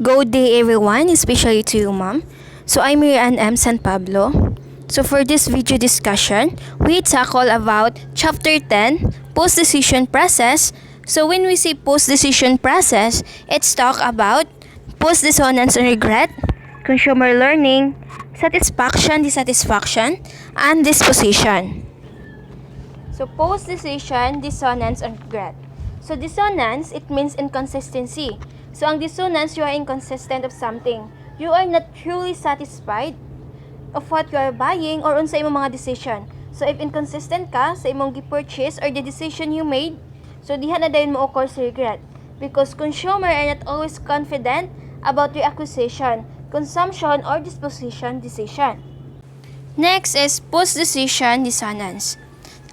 Good day everyone, especially to you ma'am. So I'm Rian M. San Pablo. So for this video discussion, we tackle about Chapter 10, Post-Decision Process. So when we say post-decision process, it's talk about post-dissonance and regret, consumer learning, satisfaction, dissatisfaction, and disposition. So post-decision, dissonance, and regret. So dissonance, it means inconsistency. So ang dissonance, you are inconsistent of something. You are not truly satisfied of what you are buying or unsa imong mga decision. So if inconsistent ka sa imong gi-purchase or the decision you made, so diha na dayon mo occur sa regret. Because consumer are not always confident about your acquisition, consumption, or disposition decision. Next is post-decision dissonance.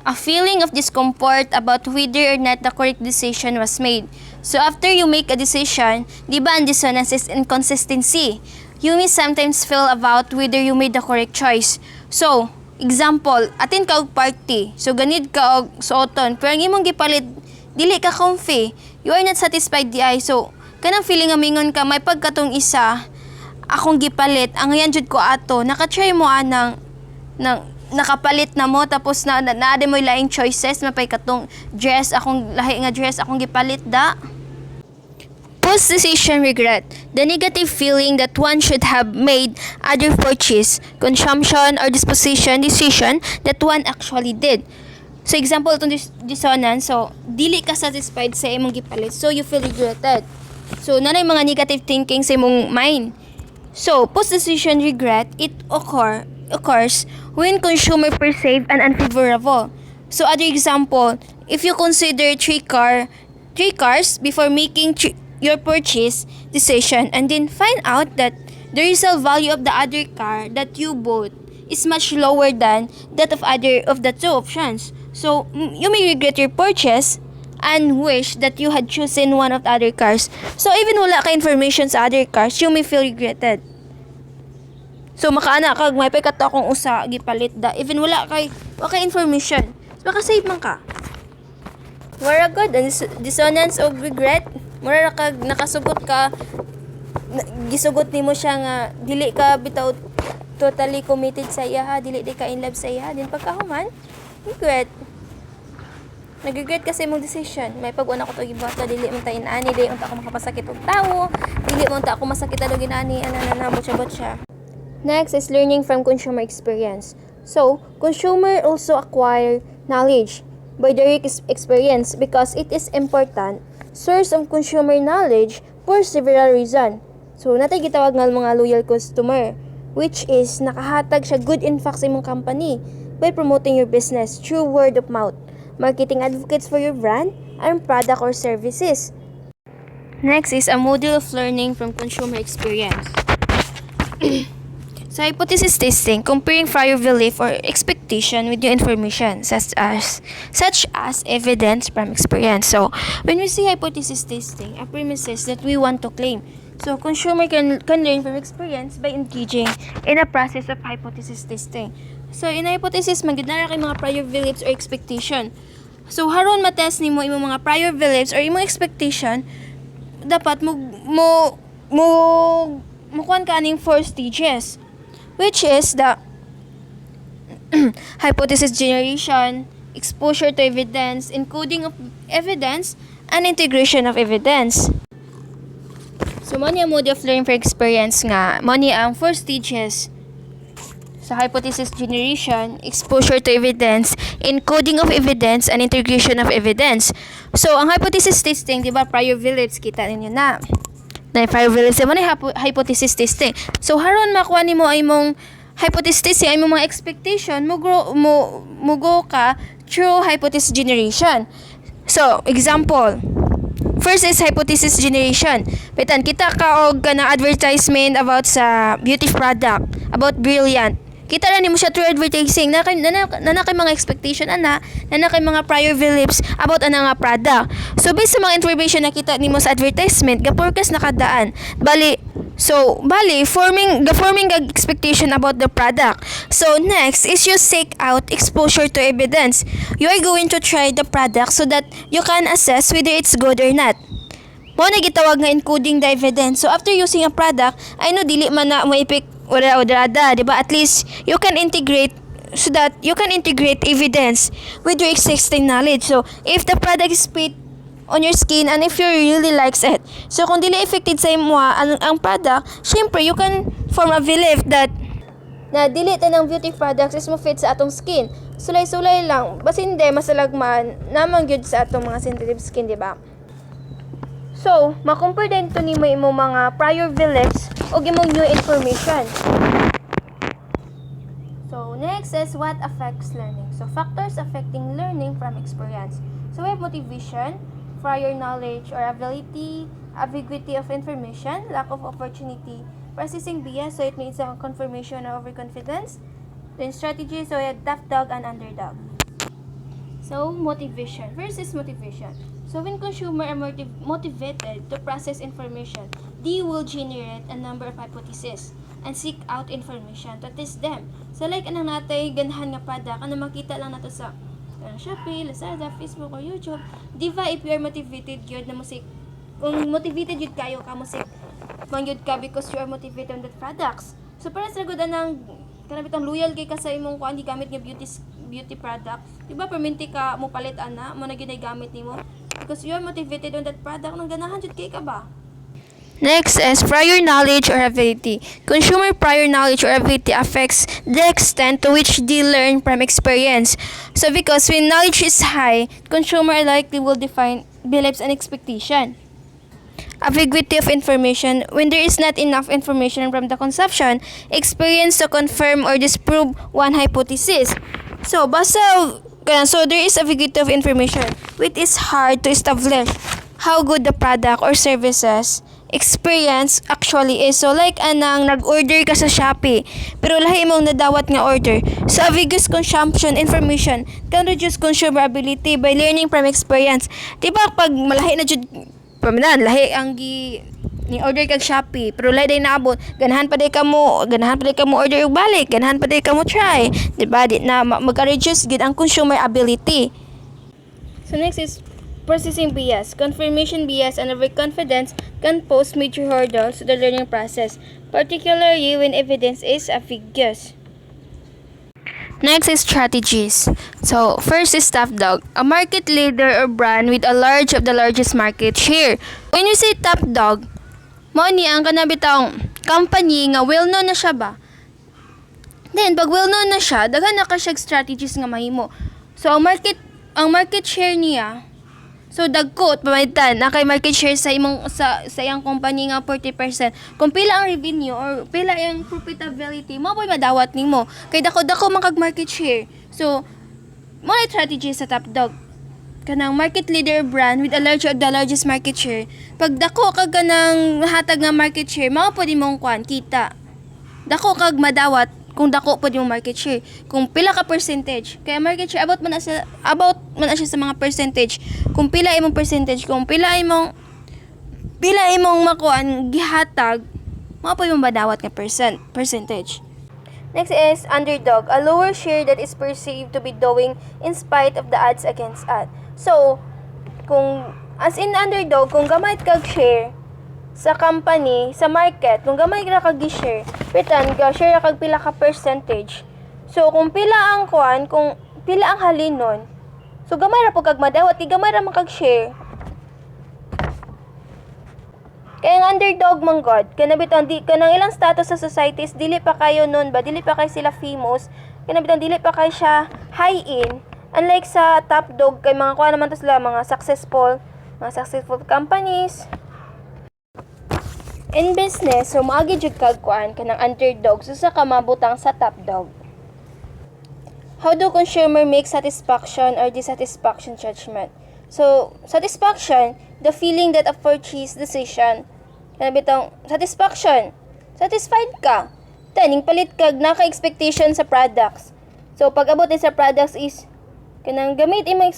A feeling of discomfort about whether or not the correct decision was made. So after you make a decision, di ba ang dissonance is inconsistency. You may sometimes feel about whether you made the correct choice. So, example, attend ka og party. So ganid ka og suoton, pero ang imong gipalit dili ka comfy. You are not satisfied di ay. So, kanang feeling nga mingon ka may pagkatong isa akong gipalit, ang yan jud ko ato, naka-try mo anang nakapalit na mo tapos na mo laing choices mapay katong dress akong lahi nga dress akong gipalit da. Post decision regret, the negative feeling that one should have made other purchase, consumption, or disposition decision that one actually did. So example itong dissonance, so dili ka satisfied sa imong gipalit, so you feel regretted. So nanay mga negative thinking sa imong mind. So post decision regret, it occurs when consumer perceive an unfavorable. So other example, if you consider three cars before making your purchase decision and then find out that the resale value of the other car that you bought is much lower than that of other of the two options. So you may regret your purchase and wish that you had chosen one of the other cars. So even wala ka information sa other cars, you may feel regretted. So makaana kag may pagkato akong usa gipalit da even wala kay information. So baka save man ka. Wala good and dissonance o regret. Mura kag nakasugot ka gisugot nimo siya nga dili ka bitaw totally committed sa iya ha, dili di ka in love sa iya. Din pagkahuman, regret. Nag-regret kasi imong decision. May pag-una ko to gibata dili man ta inani, dili man ta ako makapasakit og tawo, dili man ta ako masakit og inani ana botya. Next is learning from consumer experience. So, consumer also acquire knowledge by direct experience because it is important source of consumer knowledge for several reasons. So, natay gitawag nga mga loyal customer, which is nakahatag siya good impact sa imong company by promoting your business through word of mouth, marketing advocates for your brand and product or services. Next is a model of learning from consumer experience. So, hypothesis testing, comparing prior belief or expectation with new information, such as evidence from experience. So, when we say hypothesis testing, a premises that we want to claim. So, consumer can learn from experience by engaging in a process of hypothesis testing. So, in a hypothesis, magdinara kay mga prior beliefs or expectation. So, haron matest nimo imong mga prior beliefs or imong expectation, dapat mo kuan ka aning 4 stages, which is the hypothesis generation, exposure to evidence, encoding of evidence, and integration of evidence. So, mo ni ang mode of learning for experience nga, mo ni ang 4 stages sa hypothesis generation, exposure to evidence, encoding of evidence, and integration of evidence. So, ang hypothesis testing, di ba, prior beliefs, kita ninyo na prior beliefs, mo na hypothesis testing. So, haron makuha nimo ay mong hypothesis testing, ay mong mga expectation, mo go ka through hypothesis generation. So, example, first is hypothesis generation. Bitan, kita ka og kanang advertisement about sa beauty product, about Brilliant. Kita na nimo siya through advertising, na kay mga expectation na kay mga prior beliefs about ana nga product. So based sa mga information na kita nimo sa advertisement, ga-forecast nakadaan. Bali forming expectation about the product. So next is you seek out exposure to evidence. You are going to try the product so that you can assess whether it's good or not. Mo na gitawag nga encoding the evidence. So after using a product, I know dili man na mo ipik odrada, di ba? At least you can integrate so that you can integrate evidence with your existing knowledge. So if the product is fit on your skin and if you really likes it. So kung dili affected sa imo ang product, syempre you can form a belief that na dili tanang beauty products is mo fit sa atong skin. Sulay-sulay lang, basta hindi masalagman namang gyud sa atong mga sensitive skin, di ba? So, makumpare din to nimo imong mga prior beliefs o imong new information. So, next is what affects learning. So, factors affecting learning from experience. So, we have motivation, prior knowledge or ability, ambiguity of information, lack of opportunity, processing bias, so it means confirmation or overconfidence. Then strategy, so we have tough dog and underdog. So, motivation. First is motivation. So, when consumers are motivated to process information, they will generate a number of hypotheses and seek out information to test them. So, like, anong natay ganahan nga product, ano makita lang nato sa Shopee, Lazada, Facebook, or YouTube. Diba, if you are motivated, yun na musik. Kung motivated yun kayo, kamusik, mangyod ka because you are motivated on that products. So, para sa gudan ng kanabitang loyal kay ka sa imong kuan di gamit nga beauty product. Diba perminti ka mo palit ana mo na ginay gamit nimo because you are motivated on that product nang ganahan jud kay ka ba. Next is prior knowledge or ability. Consumer prior knowledge or ability affects the extent to which they learn from experience. So because when knowledge is high, consumer likely will define beliefs and expectation. Ambiguity of information. When there is not enough information from the consumption, experience to confirm or disprove one hypothesis. So, there is ambiguity of information, which is hard to establish how good the product or services experience actually is. So, like anang nag-order ka sa Shopee, pero lahi mong nadawat nga order. So, ambiguous consumption information can reduce consumer ability by learning from experience. Diba, pag malahi na jud pamanan lahi ang ni order kag Shopee pero lahi day naabot ganahan pa day kamo order og balik ganahan pa day kamo try di ba di na magka-reduce gid ang consumer ability. So next is processing bias. Confirmation bias and overconfidence can pose major hurdles to the learning process, particularly when evidence is ambiguous. Next is strategies. So, first is Top Dog, a market leader or brand with a largest market share. When you say Top Dog, mo ni ang kanabitang company nga well-known na siya ba? Then, pag well-known na siya, daghan na ka siya strategies nga mahimo. So, ang market share niya, so dagkot pamaitan na kay market share sa imong sa iyang company nga 40%. Kung pila ang revenue or pila ang profitability, mo boy madawat nimo. Kay dako man kag market share. So mo na strategy sa Top Dog. Kanang market leader brand with the largest market share. Pag dako kag kanang hatag nga market share, mao pud imong kwan kita. Dako kag madawat kung dako pud yung market share. Kung pila ka percentage, kaya market share about man na siya sa mga percentage. Kung pila imong percentage, kung pila imong makuan gihatag, mao pa yung madawat nga percentage. Next is underdog, a lower share that is perceived to be doing in spite of the odds against us. So, kung as in underdog, kung gamay kag share sa company, sa market, kung gamay ra kag gi-share, pitan ga share kag pila ka percentage. So kung pila ang kuan, kung pila ang halinon, so gamay ra po kag madawat, gamay ra man kag share. Kaya ang underdog man god, kanabitan di kanang ilang status sa society is dili pa kayo nun ba, dili pa kay sila famous, kanabitan dili pa kay siya high in. Unlike sa Top Dog, kay mga kuan naman to sila mga successful companies. In business, so maagi jud kag kuan kanang underdog so sa kamabutang sa Top Dog. How do consumer make satisfaction or dissatisfaction judgment? So, satisfaction, the feeling that a purchase decision, kanabitang satisfaction, satisfied ka. Taning palit kag naka-expectation sa products. So, pag abot sa products is kanang gamit imong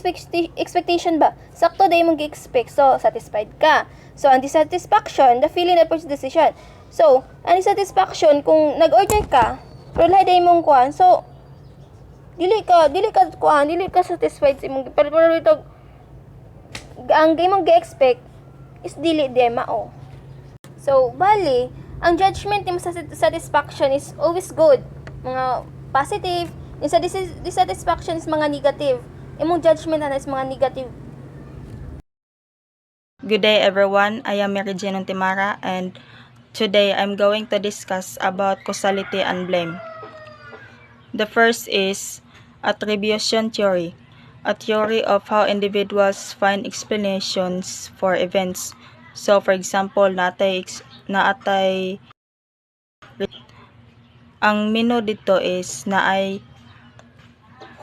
expectation ba? Sakto day imong gi-expect. So, satisfied ka. So, ang dissatisfaction, the feeling that purchase decision. So, ang dissatisfaction kung nag-order ka, pero lahi day imong kuan. So, dili ka satisfied sa imong pero ito ang imong gi-expect is dili di mao. So, bali, ang judgment ni satisfaction is always good. Mga positive, yung sa dissatisfaction is mga negative. Imong judgment na is mga negative. Good day everyone, I am Mary Jane Ontimara and today I'm going to discuss about causality and blame. The first is attribution theory, a theory of how individuals find explanations for events. So for example, naatay ang menu dito is naay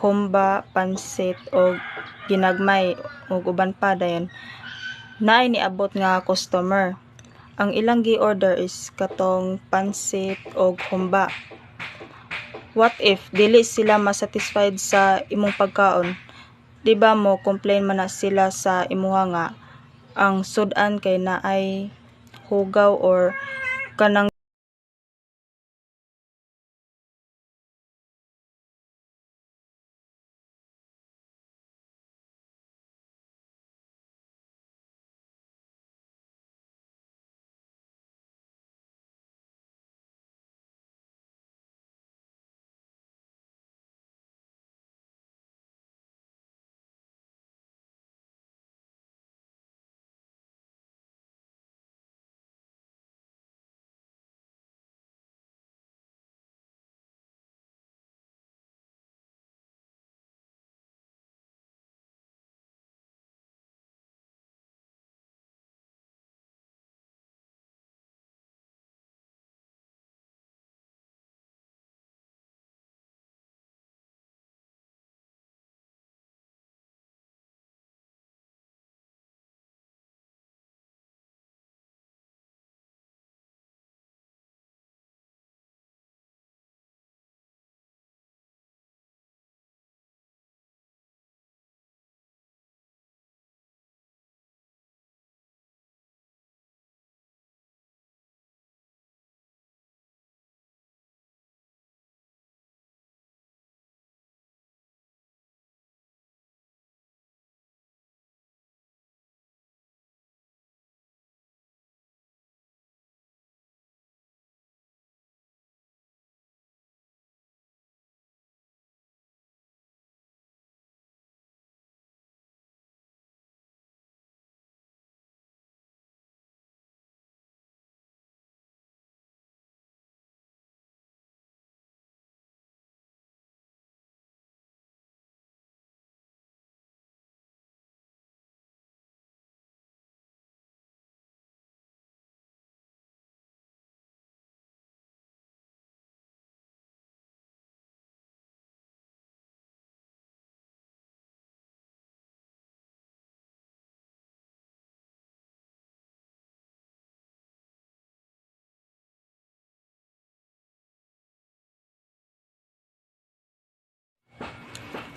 humba, pansit o ginagmay o uban pa dayon. Naay niabot nga customer. Ang ilang gi-order is katong pansit o humba. What if dili sila masatisfied sa imong pagkaon? Di ba mo complain man na sila sa imuha nga ang sudan kay naay hugaw or kanang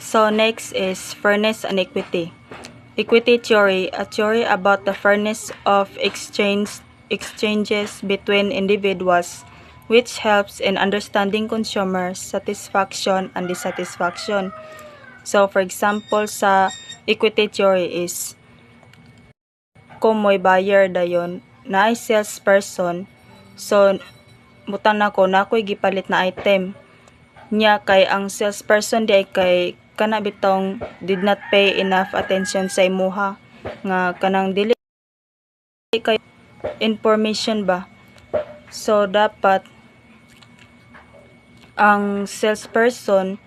So next is fairness and equity. Equity theory, a theory about the fairness of exchanges between individuals, which helps in understanding consumer satisfaction and dissatisfaction. So for example, sa equity theory is kung mo'y buyer dayon, naay salesperson, so butang nako nakoy gipalit na item niya kay ang salesperson di ay kay kana bitong did not pay enough attention sa imuha nga kanang dili kay information ba, so dapat ang salesperson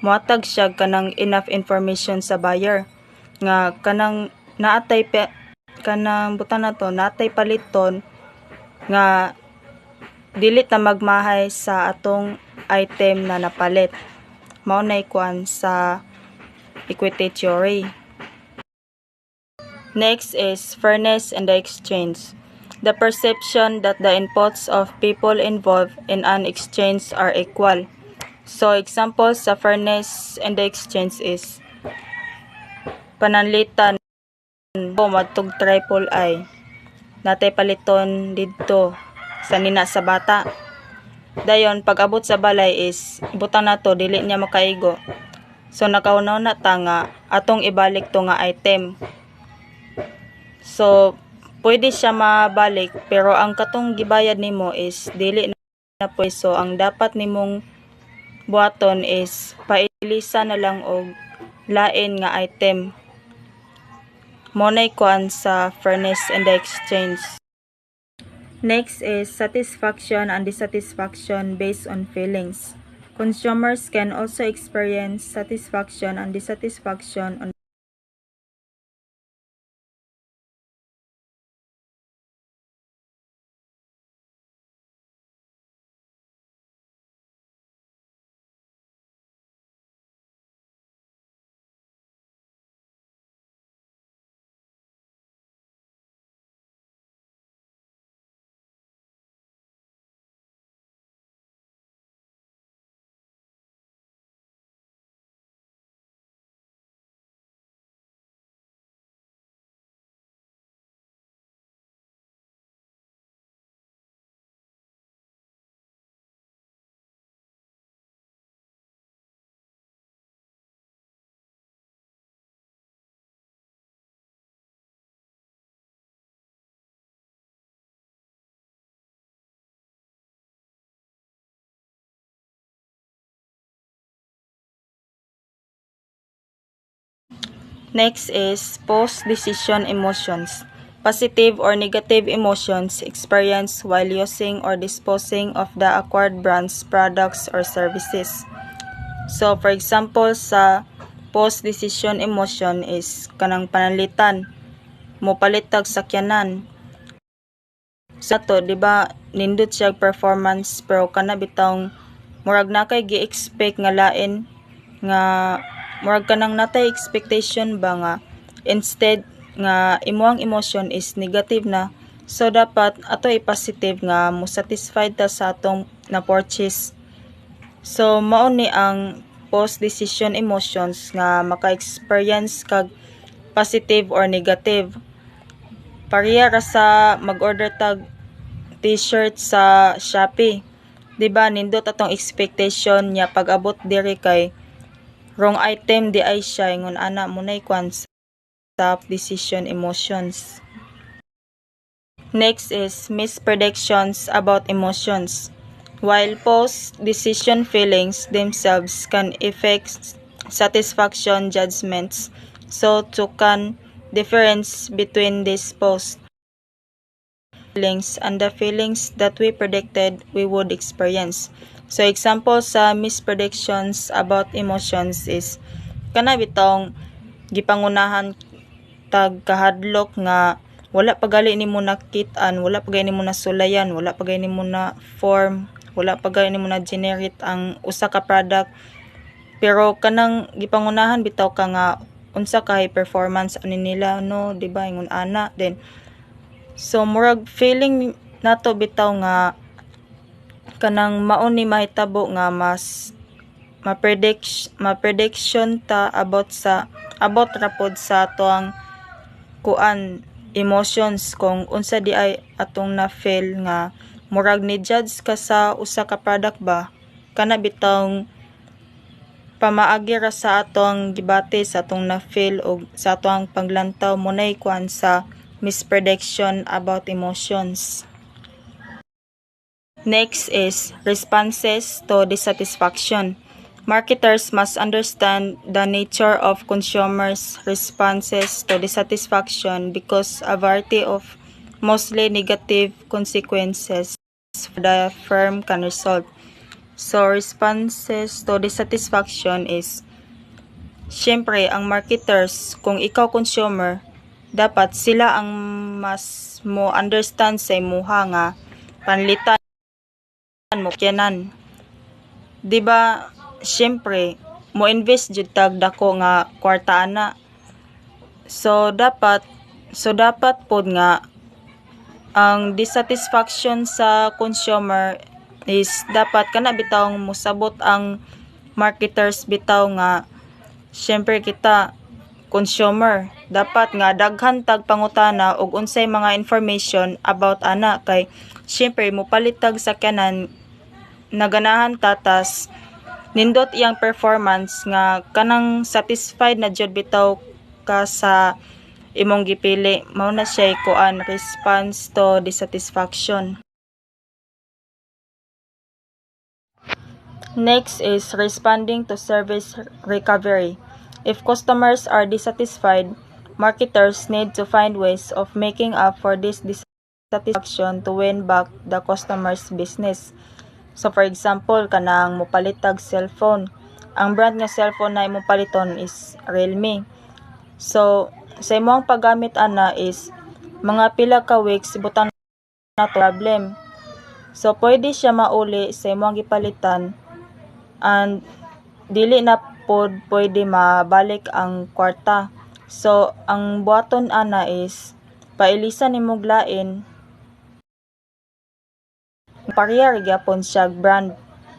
moatag siya kanang enough information sa buyer nga kanang naatay kanang butang na to naatay paliton nga dili ta magmahay sa atong item na napalit. Mao nay kuan sa equity theory. Next is fairness in the exchange. The perception that the inputs of people involved in an exchange are equal. So examples sa fairness in the exchange is pananlitan o matug triple I. Natay paliton didto sa nina sa bata. Dayon pag abot sa balay is butang nato dili niya makaigo. So nakaunaw na ta nga atong ibalik to nga item. So pwede siya mabalik pero ang katong gibayad nimo is dili na pwede. So ang dapat nimong buhaton is pailisa na lang og lain nga item. Monay kuan sa fairness and the exchange. Next is satisfaction and dissatisfaction based on feelings. Consumers can also experience satisfaction and dissatisfaction on Next is post-decision emotions. Positive or negative emotions experienced while using or disposing of the acquired brands, products, or services. So, for example, sa post-decision emotion is kanang panalitan, mopalit tag sakyanan. So, to, di ba, nindot siya performance pero kana bitawng murag na kay gi-expect nga lain nga murag kanang natay expectation ba nga instead nga imuang emotion is negative na, so dapat ato i-positive nga mo satisfied ta sa atong na purchase. So mao ni ang post decision emotions nga maka-experience kag positive or negative. Pareha ra sa mag-order tag t-shirt sa Shopee, di ba nindot atong expectation niya pag-abot diri kay wrong item di ay siya ingon ana munay kwan sa decision emotions. Next is mispredictions about emotions. While post-decision feelings themselves can affect satisfaction judgments, so too can difference between these post feelings and the feelings that we predicted we would experience. So example sa mispredictions about emotions is kana bitong gipangunahan tag kahadlok nga wala pa gali nimo nakit-an, wala pa gali nimo nasulayan, wala pa gali nimo na form, wala pa gali nimo na generate ang usa ka product, pero kanang gipangunahan bitaw ka nga unsa kay performance ani nila no, di ba ingon ana then so murag feeling nato bitaw nga kanang mao ni mahitabo nga mas ma-prediction ta about rapod sa atong kuan emotions kung unsa di ay atong na feel nga murag ni judge ka sa usa ka product ba kana bitawng pamaagi ra sa atong gibate sa atong na feel o sa atong paglantaw munay kuan sa misprediction about emotions. Next is responses to dissatisfaction. Marketers must understand the nature of consumers' responses to dissatisfaction because a variety of mostly negative consequences for the firm can result. So, responses to dissatisfaction is, syempre, ang marketers, kung ikaw consumer, dapat sila ang mas mo understand sa imuha nga panlitan mo kyanan. Diba, syempre, mo invest jud tag dako nga kwarta ana. So dapat pod nga ang dissatisfaction sa consumer is dapat kana bitawng mosabot ang marketers bitaw nga syempre kita consumer dapat nga daghan tag pangutana og unsay mga information about ana kay syempre mopalit tag sakyanan naganahan tatas nindot iyang performance nga kanang satisfied na jud bitaw ka sa imong gipili, mao na siya kuan response to dissatisfaction. Next is responding to service recovery. If customers are dissatisfied, marketers need to find ways of making up for this dissatisfaction to win back the customer's business. So for example, kanang mopalitag cellphone. Ang brand nga cellphone na imong paliton is Realme. So sa imong paggamit ana is mga pila ka weeks butang na to problem. So pwede siya mauli sa imong gipalitan and dili na pod pwede mabalik ang kwarta. So ang buhaton ana is pailisan nimo lain pareha gyapon siya brand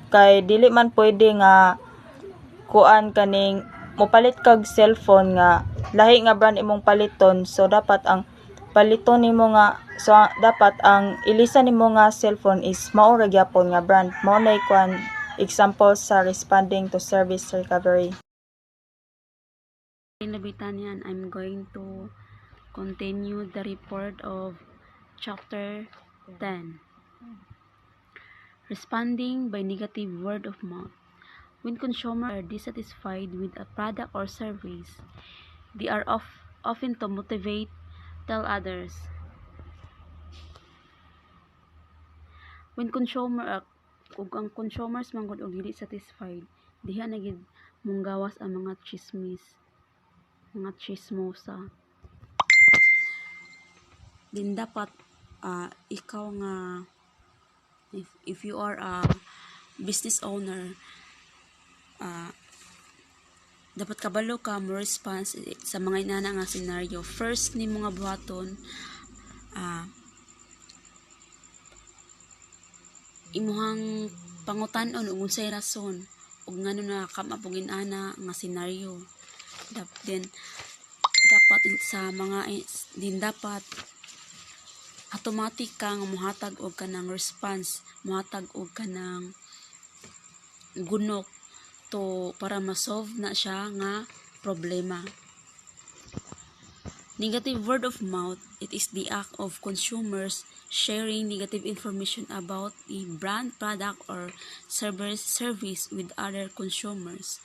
kay dili man pwede nga kuan kaning mopalit kag cellphone nga lahi nga brand imong paliton, so dapat ang paliton nimo nga dapat ang ilisan nimo nga cellphone is mao ra gyapon nga brand. Mao nay kuan example sa responding to service recovery. In Labitanian, I'm going to continue the report of chapter 10. Responding by negative word of mouth. When consumers are dissatisfied with a product or service, they are often to motivate, tell others. When ug ang consumers man gud og dili satisfied, diha na gid munggawas ang mga chismosa. Din dapat ikaw nga if you are a business owner, dapat kabalo ka mo response sa mga inana nga scenario. First ni mga buhaton imuhang pangutan-on ug unsay rason ug ngano na kamapugin ana nga scenario. Then dapat sa mga din dapat automatic ka nga mohatag og kanang response, mohatag og kanang gunok to para ma-solve na siya nga problema. Negative word of mouth, it is the act of consumers sharing negative information about a brand, product, or service with other consumers.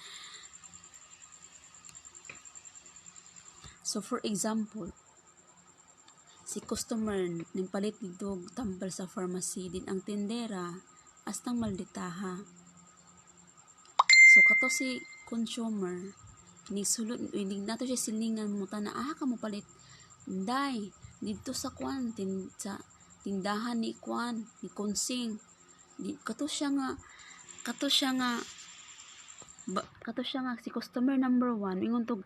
So for example, si customer nimpalit dito tambal sa pharmacy, din ang tindera astang malditaha. So kato si consumer ni sulod inig nato siya silingan mo na ka mo palit day dito sa kwan sa tindahan ni kwan ni Konsing kato siya nga si customer number 1 ingon tog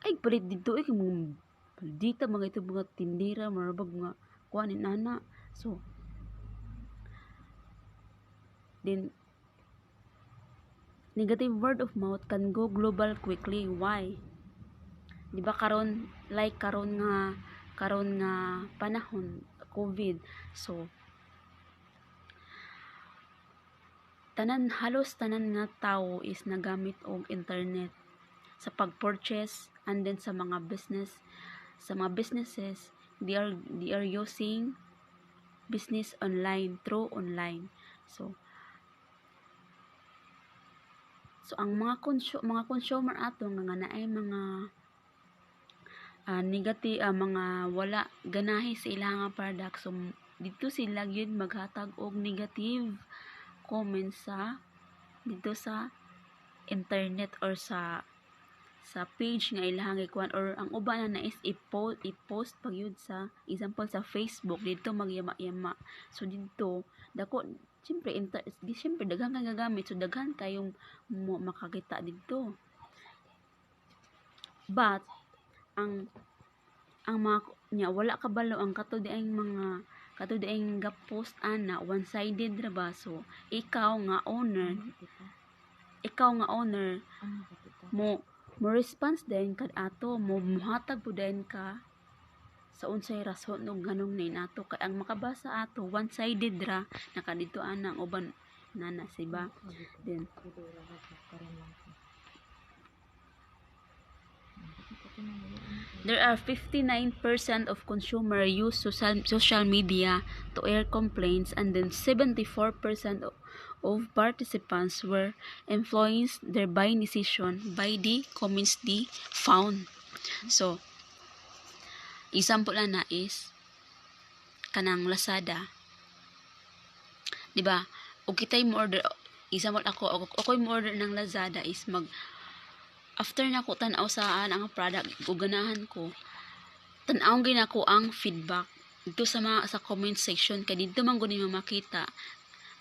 ay palit dito mo dita mga ito mga tindera marabag nga kwan ni nana. So then negative word of mouth can go global quickly. Why? Di ba karon nga panahon COVID. So halos tanan nga tawo is nagamit og internet sa pag-purchase, and then sa mga businesses they are using business online through online. So ang mga consumer ato nga naay mga negative mga wala ganahi sa ilang product, so dito sila gyud maghatag og negative comments dito sa internet or sa page nga ilang ikuan, or ang uban na is i-post pag yun sa example sa Facebook dito magyama-yama. So dito dako siyempre daghan kang gagamit, so daghan kayong makakita dito. But ang mga wala kabalo ang kato diayng ga-post ana one-sided ra ba. So ikaw nga owner mo response din kad ato mo muhatag pud din ka sa unsay rason ug nganong nay nato kay ang makabasa ato one-sided ra nakadito ana ang uban nana siba. Then There are 59% of consumer use social media to air complaints, and then 74% of participants were influenced their buying decision by the comments they found. So, example na is kanang Lazada. 'Di ba? Og kitay mo order, example ako mo order ng Lazada is after na ko tan-aw sa ang product ug ganahan ko, tan-aw gyud ako ang feedback dito sa comment section, kay dito man gud nimo makita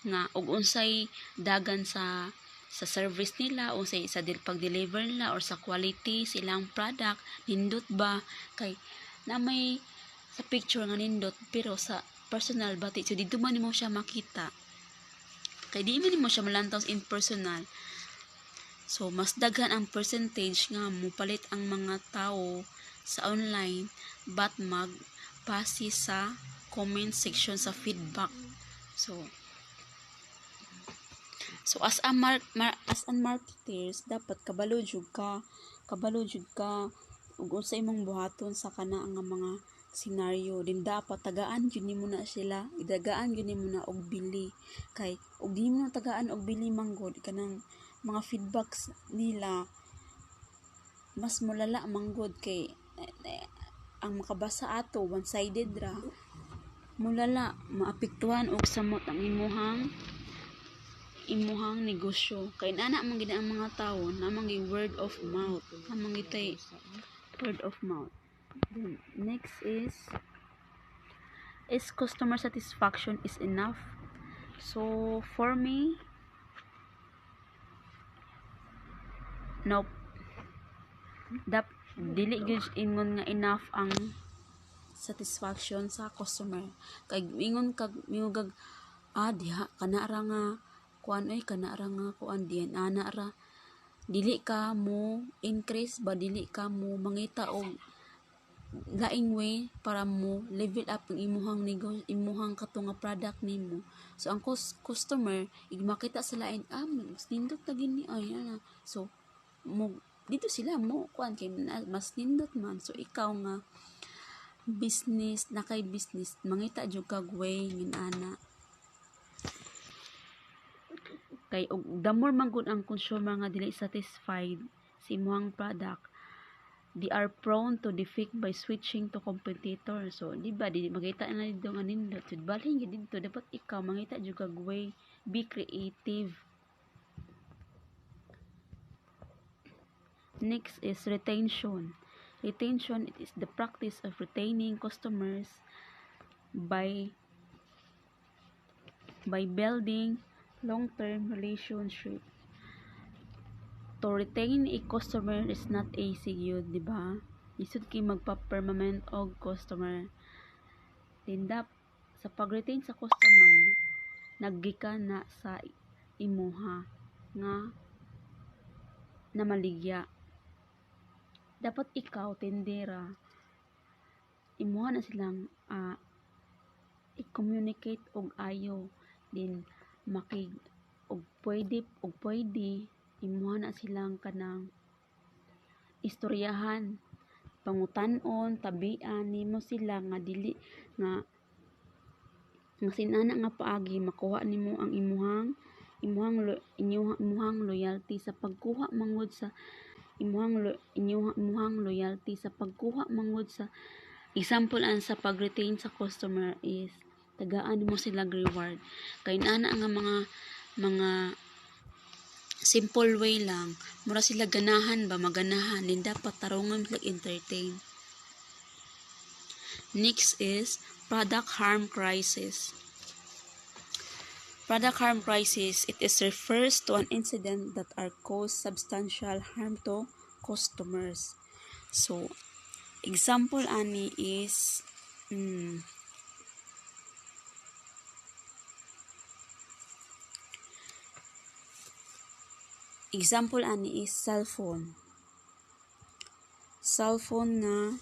nga og unsay dagan sa service nila, unsay sa pag-deliver nila or sa quality silang product, nindot ba kay na may sa picture nga nindot pero sa personal bati, so dito man nimo siya makita, kay di man nimo siya malantaw in personal. So mas daghan ang percentage nga mupalit ang mga tao sa online but magpasi sa comment section sa feedback. So as a marketers, dapat kabalo jud ka ug unsa imong buhaton sa kana nga mga senaryo. Din dapat tagaan jud nimo na sila, idagaan jud nimo na og bili, kay ug di mo tagaan og bili manggod kanang mga feedbacks nila mas mulala manggod, kay ang makabasa ato one-sided ra, mulala maapektuhan og samot ang imuhang negosyo. Kay nana man gid ang mga tawo namang word of mouth, namang gitay word of mouth. Then next is customer satisfaction is enough? So for me, nope. Dili gyud ingon nga enough ang satisfaction sa customer. Kay ingon kag mingog diha kana ra nga kuan kana ra nga kuan diyan ana ra, dili ka mo increase ba, dili ka mo mangita og laing way para mo level up ang imuhang katong nga product nimo. So ang customer makita sa lain, mas nindot ta gini so dito sila mo kuan kay mas nindot man. So ikaw nga business mangita jud kag way ngin ana, kay og the more man gud ang consumer nga dili satisfied sa imuhang product, they are prone to defect by switching to competitor. So di ba di makita na dito nga nindot jud balhin gid dito, dapat ikaw mangita jud kag way, be creative. Next is retention. Retention, it is the practice of retaining customers by building long-term relationship. To retain a customer is not easy yun, di ba? Isud kay magpa-permanent og customer. Tindap sa pag-retain sa customer, naggikan na sa imuha nga namaligya. Dapat ikaw tindera, imuha na silang i-communicate og ayo, din og pwede imuha na silang kanang istoryahan, pangutan-on, tabian nimo sila nga dili nga sinana nga paagi makuha nimo ang imuhang loyalty sa pagkuha mangod sa imuhang loyalty sa pagkuha mangod sa example an sa pag-retain sa customer is tagaan mo sila reward. Kay nana nga mga simple way lang, mura sila maganahan din dapat tarungan sila entertain. Next is product harm crisis. Product harm crisis, it refers to an incident that are cause substantial harm to customers. So example ani is cellphone nga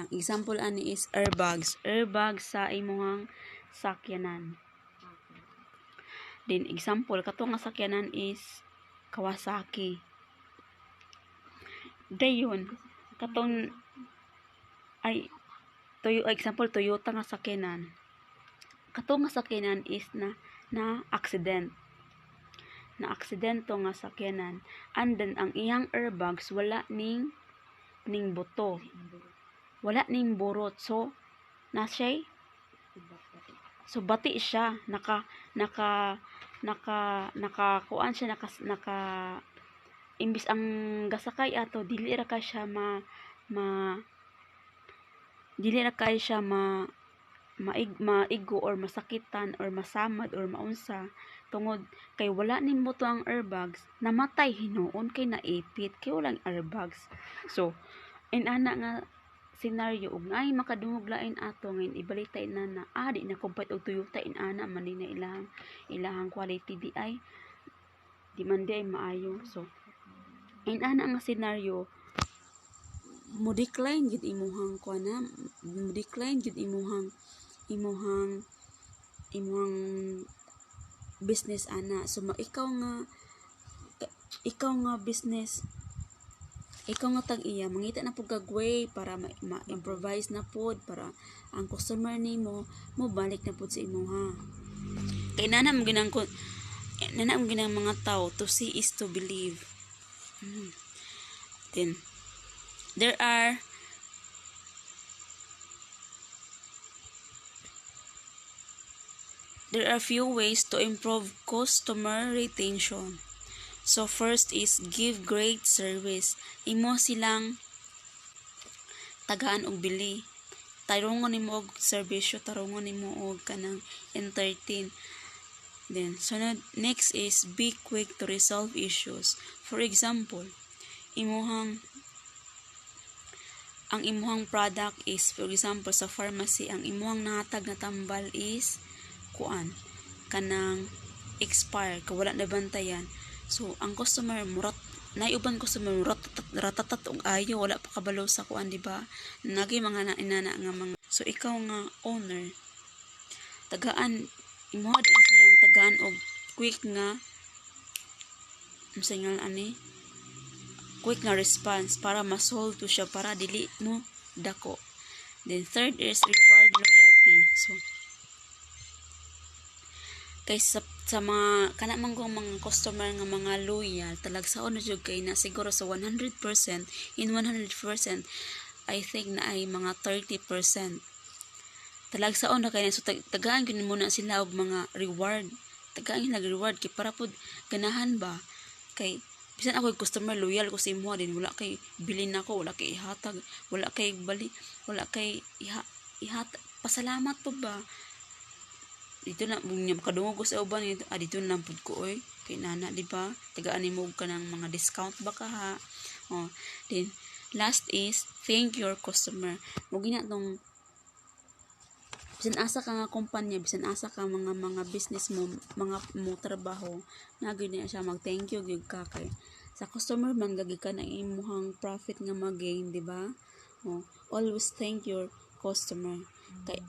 example ani is airbags sa imong sakyanan. Then example kato nga sakyanan is Kawasaki. dayon katong ay example Toyota nga sakyanan. Katong nga sakyanan is na accident. Na aksidento nga sakyanan. And then ang iyang airbags wala ning buto. Wala ning burot. So bati siya, kuan siya, imbis ang gasakay ato dili ra ka siya maigo or masakitan or masamad or maunsa tungod kay wala nimo to ang airbags, namatay hinuon kay naipit kay walang airbags. So ana nga senaryo ug naay makadungog lain ato ngayon ibalitay na di na compete og Toyota ana man na ilahang quality di ay di man di ay maayo. So ana nga senaryo mo decline gid imuhang kuana, mo decline gid imuhang business ana. So ikaw nga business, ikaw nga tag-iya mangita na pud kag way para ma-improvise na pud para ang customer nimo mo balik na pud sa imuha. Kay nana mo ginang mga tao, to see is to believe. Then there are few ways to improve customer retention. So first is give great service. Imo silang tagaan og bili. Tarungon nimo og serbisyo, tarungon nimo og kanang entertain. Then sunod next is be quick to resolve issues. For example, ang imuhang product is, for example sa pharmacy, ang imuhang nahatag na tambal is kanang expire ka wala na bantayan. So ang customer naiuban customer ratatat og ayo wala pa kabalo sa di ba, nagi mga inana nga mga. So ikaw nga owner tagaan imuha din siyang tagaan og quick nga quick nga response para ma-solve to siya para dili mo dako. Then third is reward loyalty. So kay sa mga kanamang mga customer nga mga loyal talagsaon na jud kay na siguro sa 100%, in 100% I think na ay mga 30% talagsaon na kay na. So tagaan gyud muna sila og mga reward, tagaan nag reward kay para pud ganahan ba kay bisan ako customer loyal ko sa imo din wala kay bilin nako, wala kay ihatag, wala kay bali, wala kay pasalamat po ba dito na bunya makadungog ko sa uban dito na pud ko oy kay nana di ba tagaan nimo og kanang mga discount ba ka ha. Then last is thank your customer. Mo gina tong bisan asa ka nga kumpanya, bisan asa ka mga business mo, mga mo trabaho, nagid na siya mag thank you gyud ka kay sa customer man gagi ka na imuhang profit nga mag-gain, di ba? Always thank your customer. Kay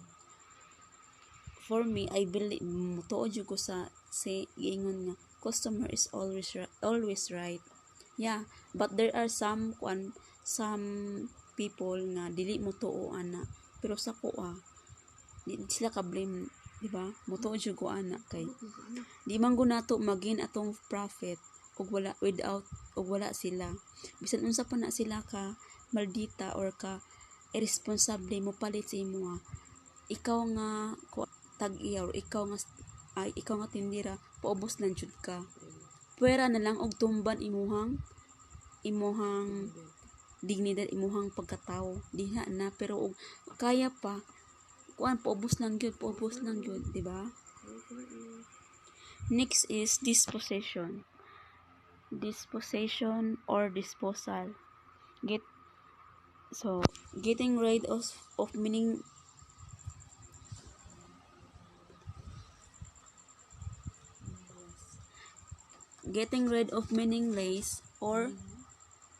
for me, I believe tuod jud ko sa giingon nga customer is always right. Yeah, but there are some people nga dili mo tuo ana, pero sa ko di sila ka blame, di ba? Mutuo jud ko ana kay di man gunato magin atong profit ug wala sila. Bisan unsa pa na sila ka maldita or ka irresponsible mo palit sa imo ikaw nga tag-iya or ikaw nga tindira paubos lang jud ka. Pwera na lang og tumban imuhang dignidad, imuhang pagkatao diha na, pero og kaya pa paubos lang gyud, di ba? Next is disposition or disposal. Getting rid of meaningless or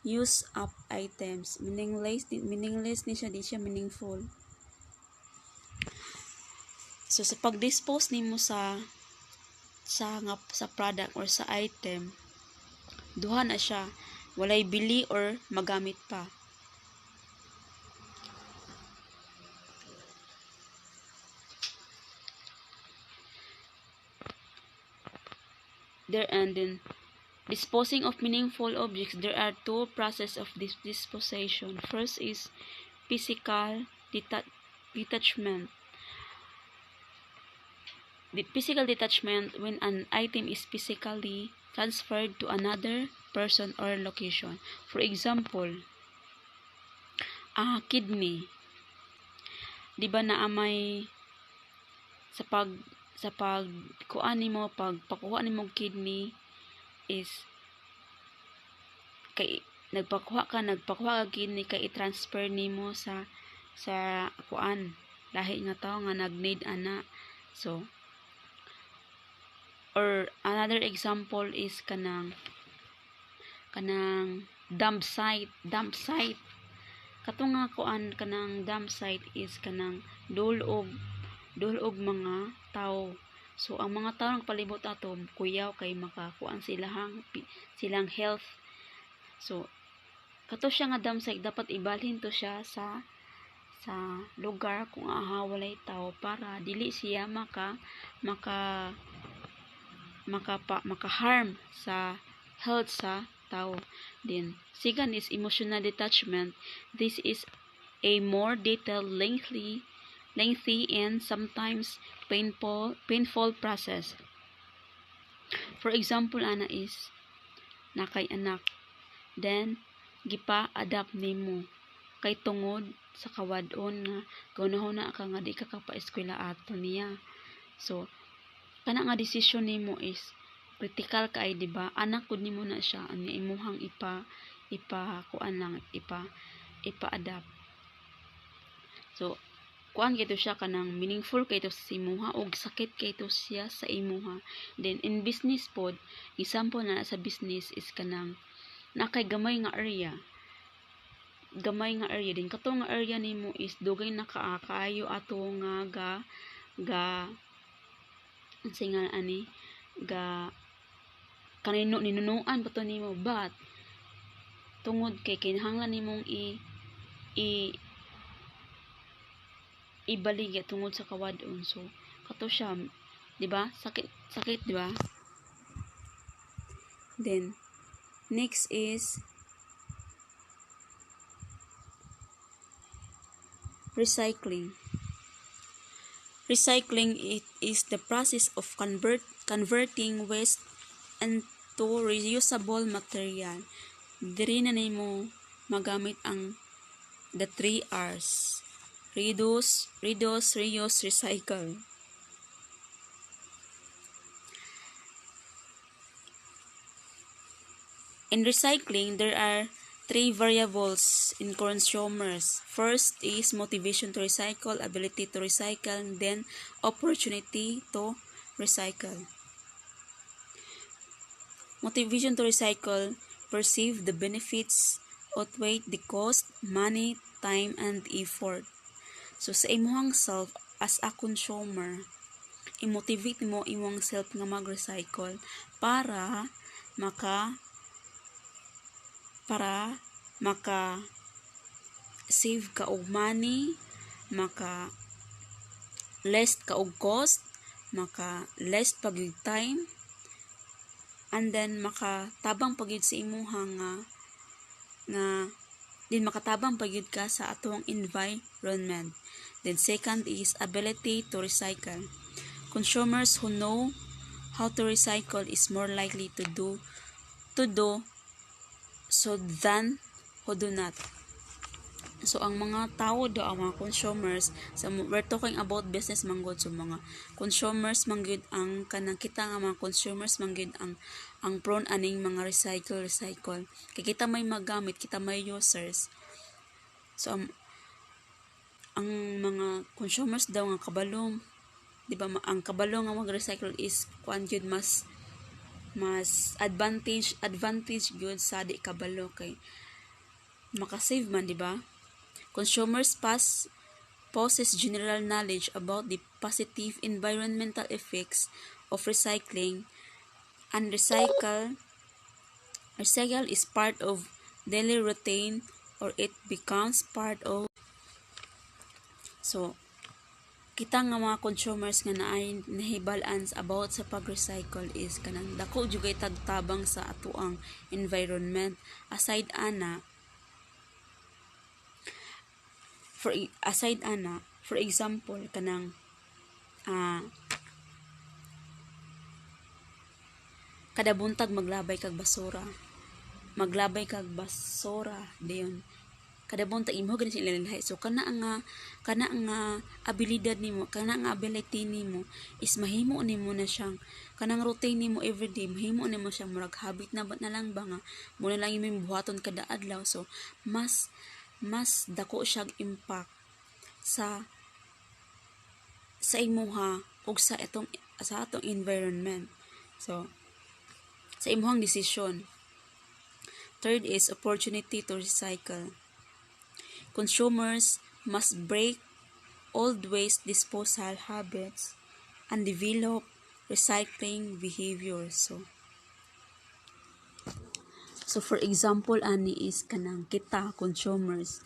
use up items. Meaningless ni siya, di siya meaningful. So sa pag-dispose nimo sa product or sa item, duha na siya. walay bili or magamit pa. There and then disposing of meaningful objects, there are two processes of this disposition. First is physical detachment. The physical detachment when an item is physically transferred to another person or location. For example, kidney. Di ba na may sa pag kuan nimo pag pakuha nimo kidney is kay nagpakuha ka kidney kay i-transfer nimo sa kuan lahi nga tao nga nag-need ana. So or another example is kanang dump site. Kato nga kuan kanang dump site is kanang dulog mga tao. So ang mga tao nagpalibot ato kuyaw kay makakuan silang health. So kato siya nga dump site, dapat ibalhin to siya sa lugar kung walay tao para dili siya maka-harm sa health sa tao. Then second is emotional detachment. This is a more detailed, lengthy and sometimes painful process. For example, ana is nakay anak, then gipa-adapt nimo kay tungod sa kawadon nga gunahon na ka nga di ka pa-eskwela ato niya. So kana nga desisyon nimo is critical kay, di ba? Anak gud nimo na siya, ani imuhang ipa-adapt. So kuan kay to siya kanang meaningful kay to sa imuha og sakit kay to siya sa imuha. Then in business pod, example na sa business is kanang nakay gamay nga area din kato nga area nimo is dugay na kaayo ato nga kanino ninunuan pa to nimo, but tungod kay kinahanglan nimong ibaligya tungod sa kawadon. So kato siya, di ba? Sakit, di ba? Then next is recycling. Recycling is the process of converting waste into reusable material. Diri na nimo magamit ang the 3 R's. Reduce, reuse, recycle. In recycling, there are 3 variables in consumers. First is motivation to recycle, ability to recycle, then opportunity to recycle. Motivation to recycle, perceive the benefits outweigh the cost, money, time, and effort. So sa imuhang self as a consumer, i-motivate mo imong self nga mag-recycle para save ka og money, maka less ka og cost, maka less pag time, and then makatabang pagyud sa imuhang din makatabang pagyud ka sa atong environment. Then second is ability to recycle. Consumers who know how to recycle is more likely to do so than who do not. So ang mga tao do, ang mga consumers, so we're talking about business manggod, so mga consumers manggod ang kanang kita nga mga consumers manggod ang prone aning mga recycle kay kita may magamit, kita may users. So ang mga consumers daw nga kabalong, di ba, ang kabalong nga mag-recycle is kuan gyud mas advantage gyud sa di kabalo kay makasave man, di ba? Consumers possess general knowledge about the positive environmental effects of recycling and Recycle is part of daily routine or it becomes part of. So, kita nga mga consumers nga naay nahibal-an about sa pag-recycle is kanang dako jugay tagtabang sa atoang environment. Aside ana, for example kanang kada buntag maglabay kag basura diyon kada buntag imo gani sila lahi. So kana ang abilidad nimo, kana ang ability nimo is mahimo nimo na siyang kanang routine nimo everyday, mahimo nimo siyang murag habit na lang ba nga mo na lang imong buhaton kada adlaw. So mas dako siyang impact sa imuha ug sa atong environment. So sa imuhang desisyon. Third is opportunity to recycle. Consumers must break old waste disposal habits and develop recycling behaviors. So for example ani is kanang kita consumers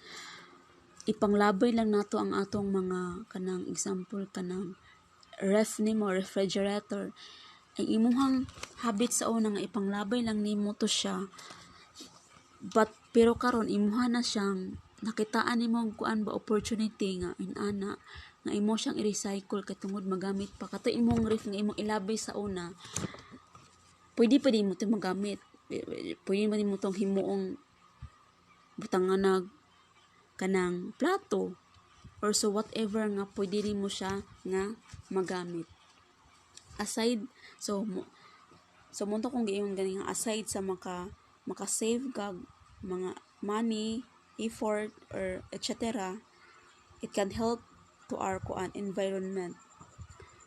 ipanglabay lang nato ang atong mga kanang example kanang ref nimo refrigerator. Ang imuhang habit sa una nga ipanglabay lang nimo to siya, pero karon imuha na siyang nakitaan nimo kuan ba opportunity nga inana nga imo siyang i-recycle kay tungod magamit pa kato imong ref nga imong ilabay sa una, pwede mo ito magamit, pwede mo itong himuong butangan kanang plato or so whatever nga pwede mo siya nga magamit. Aside munto kung giingon gani nga aside sa maka-save kag mga money, effort or etc., it can help to our environment.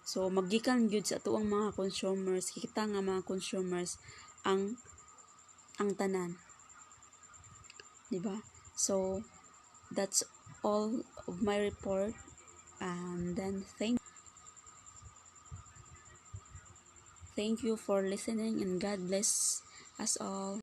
So magikan gyud sa tuang mga consumers, kita nga mga consumers ang tanan, di ba? So that's all of my report, and then thank you for listening, and God bless us all.